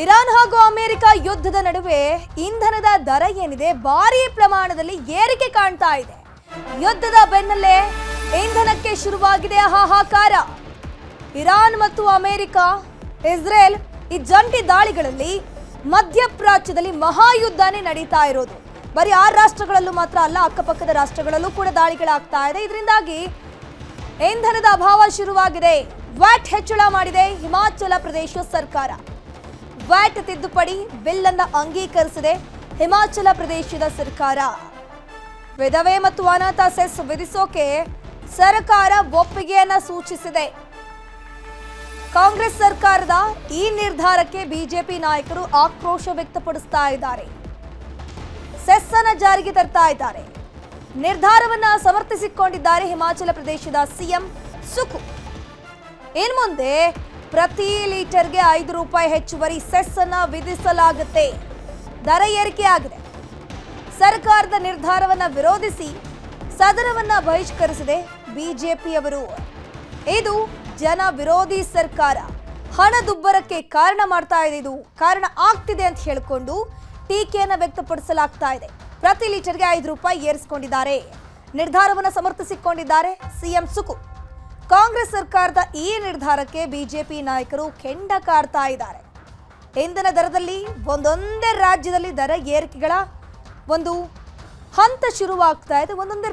Iran ಹಾಗೂ America ಯುದ್ಧದ ನಡುವೆ ಇಂಧನದ ದರ ಏನಿದೆ ಭಾರೀ ಪ್ರಮಾಣದಲ್ಲಿ ಏರಿಕೆ ಕಾಣ್ತಾ ಇದೆ. ಯುದ್ಧದ ಬೆನ್ನಲ್ಲೇ ಇಂಧನಕ್ಕೆ ಶುರುವಾಗಿದೆ ಹಾಹಾಕಾರ. ಇರಾನ್ ಮತ್ತು ಅಮೆರಿಕ, ಇಸ್ರೇಲ್ ಈ ಜಂಟಿ ದಾಳಿಗಳಲ್ಲಿ ಮಧ್ಯಪ್ರಾಚ್ಯದಲ್ಲಿ ಮಹಾಯುದ್ಧನೇ ನಡೀತಾ ಇರೋದು. ಬರೀ ಆ ರಾಷ್ಟ್ರಗಳಲ್ಲೂ ಮಾತ್ರ ಅಲ್ಲ, ಅಕ್ಕಪಕ್ಕದ ರಾಷ್ಟ್ರಗಳಲ್ಲೂ ಕೂಡ ದಾಳಿಗಳಾಗ್ತಾ ಇದೆ. ಇದರಿಂದಾಗಿ ಇಂಧನದ ಅಭಾವ ಶುರುವಾಗಿದೆ. ವ್ಯಾಟ್ ಹೆಚ್ಚಳ ಮಾಡಿದೆ ಹಿಮಾಚಲ ಪ್ರದೇಶ ಸರ್ಕಾರ. ವ್ಯಾಟ್ ತಿದ್ದುಪಡಿ ಬಿಲ್ ಅನ್ನು ಅಂಗೀಕರಿಸಿದೆ ಹಿಮಾಚಲ ಪ್ರದೇಶದ ಸರ್ಕಾರ. ವಿಧವೆ ಮತ್ತು ಅನಾಥ ಸೆಸ್ ವಿಧಿಸೋಕೆ ಸರ್ಕಾರ ಒಪ್ಪಿಗೆಯನ್ನ ಸೂಚಿಸಿದೆ. ಕಾಂಗ್ರೆಸ್ ಸರ್ಕಾರದ ಈ ನಿರ್ಧಾರಕ್ಕೆ ಬಿಜೆಪಿ ನಾಯಕರು ಆಕ್ರೋಶ ವ್ಯಕ್ತಪಡಿಸ್ತಾ ಇದ್ದಾರೆ. ಸೆಸ್ ಅನ್ನು ಜಾರಿಗೆ ತರ್ತಾ ಇದ್ದಾರೆ. ನಿರ್ಧಾರವನ್ನ ಸಮರ್ಥಿಸಿಕೊಂಡಿದ್ದಾರೆ ಹಿಮಾಚಲ ಪ್ರದೇಶದ ಸಿಎಂ ಸುಕು. ಇನ್ನು ಮುಂದೆ ಪ್ರತಿ ಲೀಟರ್ಗೆ 5 ರೂಪಾಯಿ ಹೆಚ್ಚುವರಿ ಸೆಸ್ ಅನ್ನ ವಿಧಿಸಲಾಗುತ್ತೆ. ದರ ಏರಿಕೆ ಆಗಿದೆ. ಸರ್ಕಾರದ ನಿರ್ಧಾರವನ್ನ ವಿರೋಧಿಸಿ ಸದನವನ್ನ ಬಹಿಷ್ಕರಿಸಿದೆ ಬಿಜೆಪಿಯವರು. ಇದು ಜನ ವಿರೋಧಿ ಸರ್ಕಾರ, ಹಣದುಬ್ಬರಕ್ಕೆ ಕಾರಣ ಮಾಡ್ತಾ ಇದೆ, ಇದು ಕಾರಣ ಆಗ್ತಿದೆ ಅಂತ ಹೇಳಿಕೊಂಡು ಟೀಕೆಯನ್ನು ವ್ಯಕ್ತಪಡಿಸಲಾಗ್ತಾ ಇದೆ. ಪ್ರತಿ ಲೀಟರ್ಗೆ 5 ರೂಪಾಯಿ ಏರಿಸಿಕೊಂಡಿದ್ದಾರೆ. ನಿರ್ಧಾರವನ್ನು ಸಮರ್ಥಿಸಿಕೊಂಡಿದ್ದಾರೆ ಸಿಎಂ ಸುಕು. ಕಾಂಗ್ರೆಸ್ ಸರ್ಕಾರದ ಈ ನಿರ್ಧಾರಕ್ಕೆ ಬಿಜೆಪಿ ನಾಯಕರು ಕೆಂಡ ಕಾರ್ತಾ ಇದ್ದಾರೆ. ಇಂಧನ ದರದಲ್ಲಿ ಒಂದೊಂದೇ ರಾಜ್ಯದಲ್ಲಿ ದರ ಏರಿಕೆಗಳ ಒಂದು ಹಂತ ಶುರುವಾಗ್ತಾ ಇದೆ. ಒಂದೊಂದೇ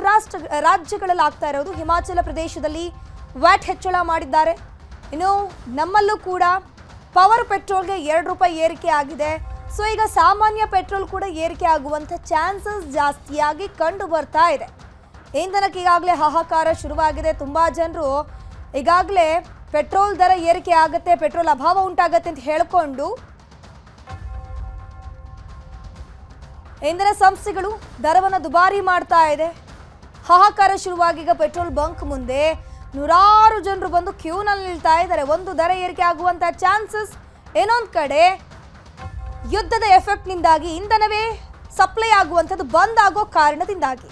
ರಾಜ್ಯಗಳಲ್ಲಿ ಆಗ್ತಾ ಇರೋದು. ಹಿಮಾಚಲ ಪ್ರದೇಶದಲ್ಲಿ ವ್ಯಾಟ್ ಹೆಚ್ಚಳ ಮಾಡಿದ್ದಾರೆ. ಇನ್ನು ನಮ್ಮಲ್ಲೂ ಕೂಡ ಪವರ್ ಪೆಟ್ರೋಲ್ಗೆ 2 ರೂಪಾಯಿ ಏರಿಕೆ ಆಗಿದೆ. ಸೊ ಈಗ ಸಾಮಾನ್ಯ ಪೆಟ್ರೋಲ್ ಕೂಡ ಏರಿಕೆ ಆಗುವಂಥ ಚಾನ್ಸಸ್ ಜಾಸ್ತಿಯಾಗಿ ಕಂಡು ಬರ್ತಾ ಇದೆ. ಇಂಧನಕ್ಕೆ ಈಗಾಗಲೇ ಹಾಹಾಕಾರ ಶುರುವಾಗಿದೆ. ತುಂಬ ಜನರು ಈಗಾಗಲೇ ಪೆಟ್ರೋಲ್ ದರ ಏರಿಕೆ ಆಗುತ್ತೆ, ಪೆಟ್ರೋಲ್ ಅಭಾವ ಉಂಟಾಗತ್ತೆ ಅಂತ ಹೇಳಿಕೊಂಡು ಇಂಧನ ಸಂಸ್ಥೆಗಳು ದರವನ್ನು ದುಬಾರಿ ಮಾಡ್ತಾ ಇದೆ. ಹಾಹಾಕಾರ ಶುರುವಾಗಿ ಈಗ ಪೆಟ್ರೋಲ್ ಬಂಕ್ ಮುಂದೆ ನೂರಾರು ಜನರು ಬಂದು ಕ್ಯೂನಲ್ಲಿ ನಿಲ್ತಾ ಇದ್ದಾರೆ. ಒಂದು ದರ ಏರಿಕೆ ಆಗುವಂಥ ಚಾನ್ಸಸ್. ಇನ್ನೊಂದು ಕಡೆ ಯುದ್ಧದ ಎಫೆಕ್ಟ್ನಿಂದಾಗಿ ಇಂಧನವೇ ಸಪ್ಲೈ ಆಗುವಂಥದ್ದು ಬಂದ್ ಆಗೋ ಕಾರಣದಿಂದಾಗಿ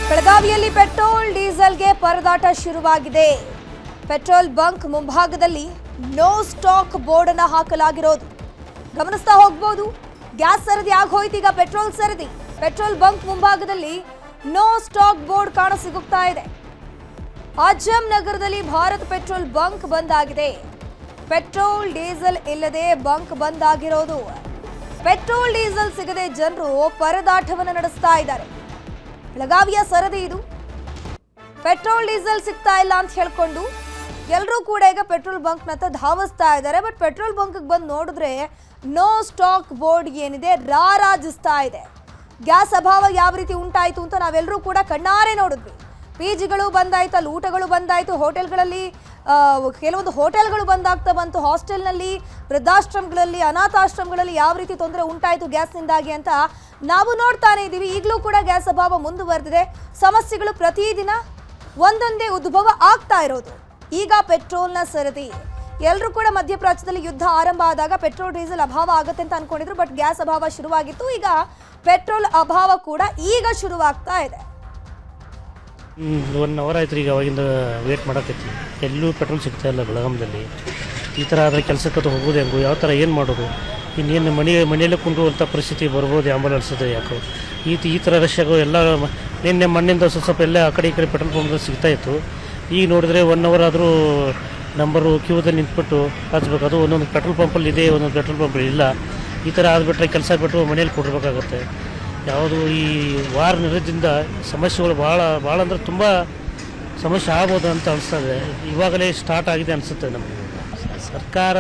ಬೆಳಗಾವಿಯಲ್ಲಿ ಪೆಟ್ರೋಲ್ ಡೀಸೆಲ್ಗೆ ಪರದಾಟ ಶುರುವಾಗಿದೆ. ಪೆಟ್ರೋಲ್ ಬಂಕ್ ಮುಂಭಾಗದಲ್ಲಿ ನೋ ಸ್ಟಾಕ್ ಬೋರ್ಡ್ ಅನ್ನು ಹಾಕಲಾಗಿರೋದು ಗಮನಿಸ್ತಾ ಹೋಗ್ಬೋದು. ಗ್ಯಾಸ್ ಸರದಿ ಆಗೋಯ್ತು, ಈಗ ಪೆಟ್ರೋಲ್ ಸರದಿ. ಪೆಟ್ರೋಲ್ ಬಂಕ್ ಮುಂಭಾಗದಲ್ಲಿ ನೋ ಸ್ಟಾಕ್ ಬೋರ್ಡ್ ಕಾಣಸಿಗುತ್ತಾ ಇದೆ. ಅಜಂ ನಗರದಲ್ಲಿ ಭಾರತ್ ಪೆಟ್ರೋಲ್ ಬಂಕ್ ಬಂದ್ ಆಗಿದೆ. ಪೆಟ್ರೋಲ್ ಡೀಸೆಲ್ ಇಲ್ಲದೆ ಬಂಕ್ ಬಂದ್ ಆಗಿರೋದು. ಪೆಟ್ರೋಲ್ ಡೀಸೆಲ್ ಸಿಗದೆ ಜನರು ಪರದಾಟವನ್ನು ನಡೆಸ್ತಾ ಇದ್ದಾರೆ. ಬೆಳಗಾವಿಯ ಸರದಿ ಇದು. ಪೆಟ್ರೋಲ್ ಡೀಸೆಲ್ ಸಿಗ್ತಾ ಇಲ್ಲ ಅಂತ ಹೇಳ್ಕೊಂಡು ಎಲ್ಲರೂ ಕೂಡ ಈಗ ಪೆಟ್ರೋಲ್ ಬಂಕ್ನತ್ತ ಧಾವಿಸ್ತಾ ಇದ್ದಾರೆ. ಬಟ್ ಪೆಟ್ರೋಲ್ ಬಂಕ್ಗೆ ಬಂದು ನೋಡಿದ್ರೆ ನೋ ಸ್ಟಾಕ್ ಬೋರ್ಡ್ ಏನಿದೆ ರಾರಾಜಿಸ್ತಾ ಇದೆ. ಗ್ಯಾಸ್ ಅಭಾವ ಯಾವ ರೀತಿ ಉಂಟಾಯಿತು ಅಂತ ನಾವೆಲ್ಲರೂ ಕೂಡ ಕಣ್ಣಾರೆ ನೋಡಿದ್ವಿ. ಪಿಜಿಗಳು ಬಂದಾಯ್ತು, ಅಲ್ಲಿ ಊಟಗಳು ಬಂದಾಯ್ತು, ಹೋಟೆಲ್ಗಳಲ್ಲಿ ಕೆಲವೊಂದು ಹೋಟೆಲ್ಗಳು ಬಂದಾಗ್ತಾ ಬಂತು, ಹಾಸ್ಟೆಲ್ನಲ್ಲಿ, ವೃದ್ಧಾಶ್ರಮಗಳಲ್ಲಿ, ಅನಾಥಾಶ್ರಮಗಳಲ್ಲಿ ಯಾವ ರೀತಿ ತೊಂದರೆ ಉಂಟಾಯಿತು ಗ್ಯಾಸ್ನಿಂದಾಗಿ ಅಂತ ನಾವು ನೋಡ್ತಾನೆ ಇದ್ದೀವಿ. ಈಗಲೂ ಕೂಡ ಗ್ಯಾಸ್ ಅಭಾವ ಮುಂದುವರೆದಿದೆ. ಸಮಸ್ಯೆಗಳು ಪ್ರತಿದಿನ ಒಂದೊಂದೇ ಉದ್ಭವ ಆಗ್ತಾ ಇರೋದು. ಈಗ ಪೆಟ್ರೋಲ್ನ ಸರದಿ. ಎಲ್ಲರೂ ಕೂಡ ಮಧ್ಯಪ್ರಾಚ್ಯದಲ್ಲಿ ಯುದ್ಧ ಆರಂಭ ಆದಾಗ ಪೆಟ್ರೋಲ್ ಡೀಸೆಲ್ ಅಭಾವ ಆಗುತ್ತೆ ಅಂತ ಅನ್ಕೊಂಡಿದ್ರು. ಬಟ್ ಗ್ಯಾಸ್ ಅಭಾವ ಶುರುವಾಗಿತ್ತು. ಈಗ ಪೆಟ್ರೋಲ್ ಅಭಾವ ಕೂಡ ಈಗ ಶುರುವಾಗ್ತಾ ಇದೆ. 1 ಅವರ್ ಆಯ್ತು ಈಗ ಅವಾಗಿಂದ ವೇಟ್ ಮಾಡೋಕೈತಿ. ಎಲ್ಲೂ ಪೆಟ್ರೋಲ್ ಸಿಗ್ತಾ ಇಲ್ಲ ಬೆಳಗಾಮದಲ್ಲಿ. ಈ ಥರ ಆದರೆ ಕೆಲಸಕ್ಕೆ ಹೋಗೋದು ಹೆಂಗು, ಯಾವ ಥರ ಏನು ಮಾಡೋದು? ಇನ್ನೇನು ಮನೆಯಲ್ಲೇ ಕುಂಡುವಂಥ ಪರಿಸ್ಥಿತಿ ಬರ್ಬೋದು ಆಂಬಲ್ ಅನಿಸುತ್ತೆ. ಯಾಕೋ ಈ ಥರ ರಶ್ಯಾಗೋ ಎಲ್ಲ ನಿನ್ನೆ ಮಣ್ಣಿಂದ ಸ್ವಲ್ಪ ಎಲ್ಲ ಆ ಕಡೆ ಈ ಕಡೆ ಪೆಟ್ರೋಲ್ ಪಂಪ್ದಲ್ಲಿ ಸಿಗ್ತಾಯಿತ್ತು. ಈಗ ನೋಡಿದ್ರೆ 1 ಅವರ್ ಆದರೂ ನಂಬರು ಕ್ಯೂದಲ್ಲಿ ನಿಂತ್ಬಿಟ್ಟು ಹಚ್ಬೇಕು. ಅದು ಒಂದೊಂದು ಪೆಟ್ರೋಲ್ ಪಂಪಲ್ಲಿ ಇದೆ, ಒಂದೊಂದು ಪೆಟ್ರೋಲ್ ಪಂಪಲ್ಲಿ ಇಲ್ಲ. ಈ ಥರ ಆಗಿಬಿಟ್ರೆ ಕೆಲಸ ಬಿಟ್ಟು ಮನೇಲಿ ಕೊಡಬೇಕಾಗತ್ತೆ. ಯಾವುದು ಈ ವಾರ ನಿರ್ದಿಂದ ಸಮಸ್ಯೆಗಳು ಭಾಳ ಅಂದರೆ ತುಂಬ ಸಮಸ್ಯೆ ಆಗ್ಬೋದು ಅಂತ ಅನಿಸ್ತದೆ. ಇವಾಗಲೇ ಸ್ಟಾರ್ಟ್ ಆಗಿದೆ ಅನಿಸುತ್ತೆ ನಮಗೆ. ಸರ್ಕಾರ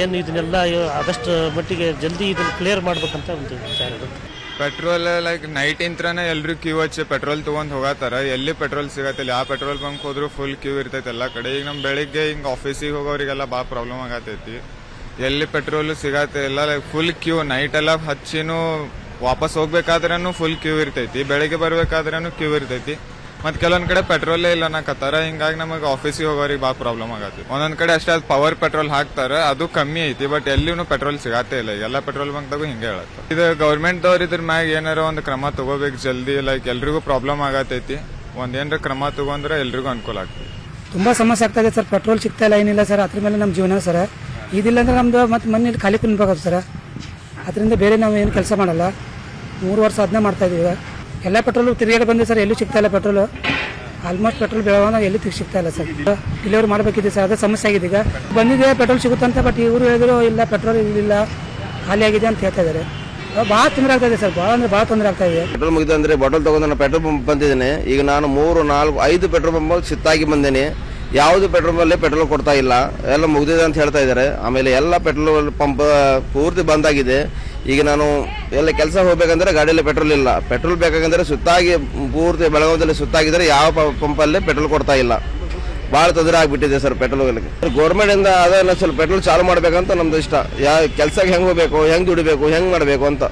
ಏನು ಇದನ್ನೆಲ್ಲ ಆದಷ್ಟು ಮಟ್ಟಿಗೆ ಜಲ್ದಿ ಇದನ್ನು ಕ್ಲಿಯರ್ ಮಾಡ್ಬೇಕಂತ ಒಂದು ವಿಚಾರ ಇರುತ್ತೆ. ಪೆಟ್ರೋಲ್ ಲೈಕ್ ನೈಟ್ ಇಂತ್ರನೇ ಎಲ್ಲರೂ ಕ್ಯೂ ಹಚ್ಚಿ ಪೆಟ್ರೋಲ್ ತೊಗೊಂಡು ಹೋಗತ್ತಾರ. ಎಲ್ಲಿ ಪೆಟ್ರೋಲ್ ಸಿಗತ್ತಿಲ್ಲ. ಯಾವ ಪೆಟ್ರೋಲ್ ಬಂಕ್ ಹೋದ್ರು ಫುಲ್ ಕ್ಯೂ ಇರ್ತೈತೆ ಎಲ್ಲ ಕಡೆ. ಈಗ ನಮ್ಮ ಬೆಳಿಗ್ಗೆ ಹಿಂಗೆ ಆಫೀಸಿಗೆ ಹೋಗೋರಿಗೆಲ್ಲ ಭಾಳ ಪ್ರಾಬ್ಲಮ್ ಆಗತೈತಿ. ಎಲ್ಲಿ ಪೆಟ್ರೋಲು ಸಿಗತ್ತೆ ಇಲ್ಲ, ಲೈಕ್ ಫುಲ್ ಕ್ಯೂ. ನೈಟ್ ಎಲ್ಲ ಹಚ್ಚಿನೂ ವಾಪಸ್ ಹೋಗ್ಬೇಕಾದ್ರೂ ಫುಲ್ ಕ್ಯೂ ಇರ್ತೈತಿ. ಬೆಳಿಗ್ಗೆ ಬರ್ಬೇಕಾದ್ರೂ ಕ್ಯೂ ಇರ್ತೈತಿ. ಮತ್ತು ಕೆಲವೊಂದು ಕಡೆ ಪೆಟ್ರೋಲೇ ಇಲ್ಲ ಅನ್ನಕತ್ತಾರ. ಹಿಂಗಾಗಿ ನಮಗೆ ಆಫೀಸಿಗೆ ಹೋಗೋರಿಗೆ ಭಾಳ ಪ್ರಾಬ್ಲಮ್ ಆಗತ್ತೆ. ಒಂದೊಂದು ಕಡೆ ಅಷ್ಟೇ ಅದು ಪವರ್ ಪೆಟ್ರೋಲ್ ಹಾಕ್ತಾರೆ, ಅದು ಕಮ್ಮಿ ಐತಿ. ಬಟ್ ಎಲ್ಲಿನೂ ಪೆಟ್ರೋಲ್ ಸಿಗತ್ತೇ ಇಲ್ಲ. ಎಲ್ಲ ಪೆಟ್ರೋಲ್ ಬಂಕ್ದಾಗೂ ಹಿಂಗೆ ಹೇಳತ್ತೆ. ಇದು ಗೌರ್ಮೆಂಟ್ದವ್ರು ಇದ್ರ ಮ್ಯಾಗ ಏನಾರ ಒಂದು ಕ್ರಮ ತಗೋಬೇಕು ಜಲ್ದಿ. ಲೈಕ್ ಎಲ್ರಿಗೂ ಪ್ರಾಬ್ಲಮ್ ಆಗತೈತಿ. ಒಂದೇನಾರ ಕ್ರಮ ತಗೊಂಡ್ರೆ ಎಲ್ರಿಗೂ ಅನುಕೂಲ ಆಗ್ತೈತಿ. ತುಂಬ ಸಮಸ್ಯೆ ಆಗ್ತಾ ಇದೆ ಸರ್. ಪೆಟ್ರೋಲ್ ಸಿಗ್ತಾ ಇಲ್ಲ, ಏನಿಲ್ಲ ಸರ್. ಅದ್ರ ಮೇಲೆ ನಮ್ಮ ಜೀವನ ಸರ್. ಇದಿಲ್ಲ ಅಂದ್ರೆ ನಮ್ಮದು ಮತ್ತು ಮನೇಲಿ ಖಾಲಿ ಕುನ್ಬೇಕಾಗುತ್ತೆ ಸರ್. ಅದರಿಂದ ಬೇರೆ ನಾವು ಏನು ಕೆಲಸ ಮಾಡಲ್ಲ. 3 ವರ್ಷ ಅದನ್ನೇ ಮಾಡ್ತಾ ಇದೀವಿ. ಎಲ್ಲ ಪೆಟ್ರೋಲು ತಿರುಗಾಡಿ ಬಂದಿದೆ ಸರ್, ಎಲ್ಲೂ ಸಿಗ್ತಾ ಇಲ್ಲ ಪೆಟ್ರೋಲು. ಆಲ್ಮೋಸ್ಟ್ ಪೆಟ್ರೋಲ್ ಬೆಳಗಾವಿ ಎಲ್ಲಿ ಸಿಗ್ತಾ ಇಲ್ಲ ಸರ್. ಡೆಲಿವರಿ ಮಾಡಬೇಕಿದೆ ಸರ್, ಅದೇ ಸಮಸ್ಯೆ ಆಗಿದೆ. ಈಗ ಬಂದಿದೆ ಪೆಟ್ರೋಲ್ ಸಿಗುತ್ತಂತ, ಬಟ್ ಇವರು ಹೇಳಿದ್ರು ಇಲ್ಲ ಪೆಟ್ರೋಲ್ ಇಲ್ಲ, ಖಾಲಿ ಆಗಿದೆ ಅಂತ ಹೇಳ್ತಾ ಇದ್ದಾರೆ. ಭಾಳ ತೊಂದರೆ ಆಗ್ತಾ ಇದೆ ಸರ್, ಭಾಳ ಅಂದರೆ ಭಾಳ ತೊಂದರೆ ಆಗ್ತಾ ಇದೆ. ಪೆಟ್ರೋಲ್ ಮುಗಿದ ಅಂದರೆ ಬಾಟಲ್ ತೊಗೊಂಡು ನಾನು ಪೆಟ್ರೋಲ್ ಪಂಪ್ ಬಂದಿದ್ದೇನೆ. ಈಗ ನಾನು 3, 4, 5 ಪೆಟ್ರೋಲ್ ಪಂಪ್ ಸಿತ್ತಾಗಿ ಬಂದೇನೆ. ಯಾವುದು ಪೆಟ್ರೋಲ್ ಪಂಪಲ್ಲಿ ಪೆಟ್ರೋಲ್ ಕೊಡ್ತಾ ಇಲ್ಲ, ಎಲ್ಲ ಮುಗಿದಿದೆ ಅಂತ ಹೇಳ್ತಾ ಇದ್ದಾರೆ. ಆಮೇಲೆ ಎಲ್ಲ ಪೆಟ್ರೋಲ್ ಪಂಪ್ ಪೂರ್ತಿ ಬಂದಾಗಿದೆ. ಈಗ ನಾನು ಎಲ್ಲ ಕೆಲಸ ಹೋಗ್ಬೇಕಂದ್ರೆ ಗಾಡಿಯಲ್ಲಿ ಪೆಟ್ರೋಲ್ ಇಲ್ಲ. ಪೆಟ್ರೋಲ್ ಬೇಕಾಗಂದ್ರೆ ಸುತ್ತಾಗಿ ಪೂರ್ತಿ ಬೆಳಗಾವಿಯಲ್ಲಿ ಸುತ್ತಾಗಿದ್ರೆ ಯಾವ ಪಂಪಲ್ಲಿ ಪೆಟ್ರೋಲ್ ಕೊಡ್ತಾ ಇಲ್ಲ. ಭಾಳ ತೊಂದರೆ ಆಗಿಬಿಟ್ಟಿದೆ ಸರ್ ಪೆಟ್ರೋಲ್ಗಳಿಗೆ. ಗೌರ್ಮೆಂಟಿಂದ ಅದನ್ನು ಸ್ವಲ್ಪ ಪೆಟ್ರೋಲ್ ಚಾಲು ಮಾಡಬೇಕಂತ ನಮ್ದು ಇಷ್ಟ. ಕೆಲಸಕ್ಕೆ ಹೆಂಗೆ ಹೋಗ್ಬೇಕು, ಹೆಂಗೆ ದುಡಿಬೇಕು, ಹೆಂಗೆ ಮಾಡಬೇಕು ಅಂತ.